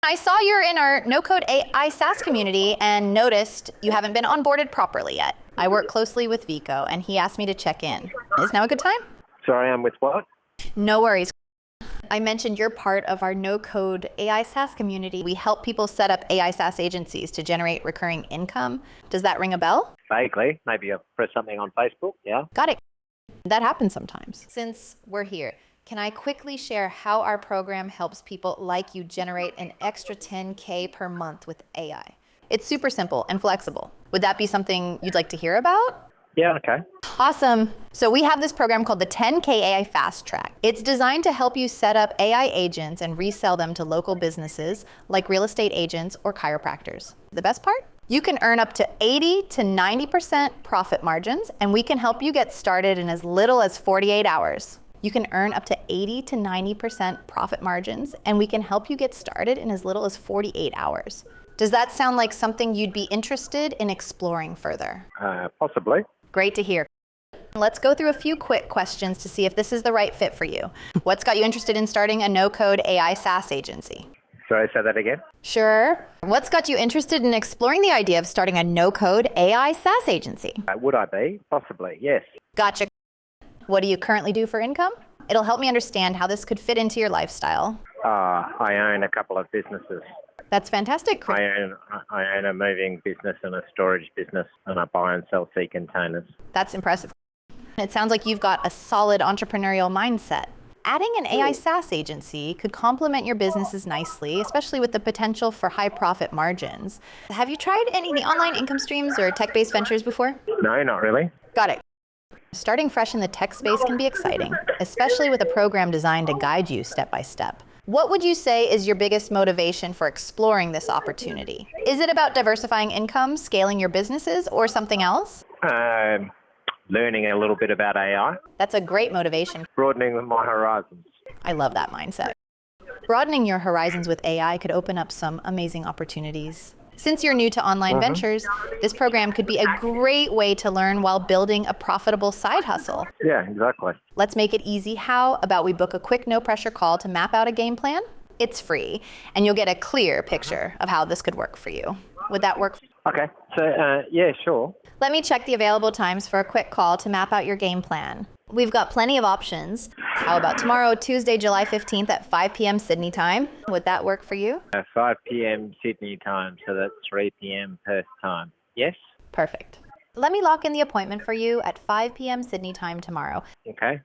I saw you're in our no-code AI SaaS community and noticed you haven't been onboarded properly yet. I work closely with Vico, and he asked me to check in. Is now a good time? Sorry, I'm with what? No worries. I mentioned you're part of our no-code AI SaaS community. We help people set up AI SaaS agencies to generate recurring income. Does that ring a bell? Vaguely. Maybe I've pressed something on Facebook, yeah. Got it. That happens sometimes. Since we're here, can I quickly share how our program helps people like you generate an extra 10K per month with AI? It's super simple and flexible. Would that be something you'd like to hear about? Yeah, okay. Awesome. So we have this program called the 10K AI Fast Track. It's designed to help you set up AI agents and resell them to local businesses like real estate agents or chiropractors. The best part? You can earn up to 80 to 90% profit margins, and we can help you get started in as little as 48 hours. You can earn up to 80 to 90% profit margins, and we can help you get started in as little as 48 hours. Does that sound like something you'd be interested in exploring further? Possibly. Great to hear. Let's go through a few quick questions to see if this is the right fit for you. What's got you interested in starting a no-code AI SaaS agency? Sorry, say that again? Sure. What's got you interested in exploring the idea of starting a no-code AI SaaS agency? Would I be? Possibly, yes. Gotcha. What do you currently do for income? It'll help me understand how this could fit into your lifestyle. I own a couple of businesses. That's fantastic. I own a moving business and a storage business, and I buy and sell sea containers. That's impressive. It sounds like you've got a solid entrepreneurial mindset. Adding an AI SaaS agency could complement your businesses nicely, especially with the potential for high profit margins. Have you tried any online income streams or tech-based ventures before? No, not really. Got it. Starting fresh in the tech space can be exciting, especially with a program designed to guide you step by step. What would you say is your biggest motivation for exploring this opportunity? Is it about diversifying income, scaling your businesses, or something else? Learning a little bit about AI. That's a great motivation. Broadening my horizons. I love that mindset. Broadening your horizons with AI could open up some amazing opportunities. Since you're new to online ventures, this program could be a great way to learn while building a profitable side hustle. Yeah, exactly. Let's make it easy. How about we book a quick no-pressure call to map out a game plan? It's free, and you'll get a clear picture of how this could work for you. Would that work? Okay, so yeah, sure. Let me check the available times for a quick call to map out your game plan. We've got plenty of options. How about tomorrow, Tuesday, July 15th at 5 p.m. Sydney time? Would that work for you? 5 p.m. Sydney time, so that's 3 p.m. Perth time. Yes? Perfect. Let me lock in the appointment for you at 5 p.m. Sydney time tomorrow. Okay,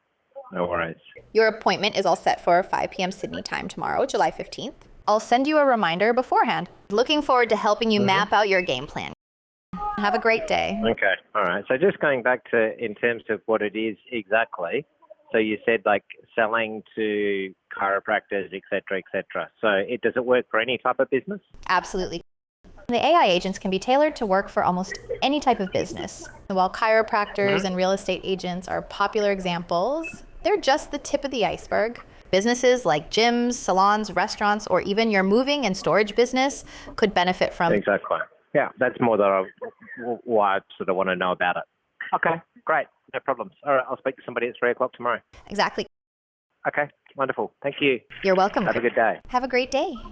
no worries. Your appointment is all set for 5 p.m. Sydney time tomorrow, July 15th. I'll send you a reminder beforehand. Looking forward to helping you map out your game plan. Have a great day. Okay, all right. So just going back to in terms of what it is exactly. So you said like selling to chiropractors, et cetera, So does it work for any type of business? Absolutely. The AI agents can be tailored to work for almost any type of business. While chiropractors and real estate agents are popular examples, they're just the tip of the iceberg. Businesses like gyms, salons, restaurants, or even your moving and storage business could benefit from. Exactly. Yeah, that's more why I sort of want to know about it. Okay, great. No problems. All right, I'll speak to somebody at 3 o'clock tomorrow. Exactly. Okay, wonderful. Thank you. You're welcome. Have a good day. Have a great day.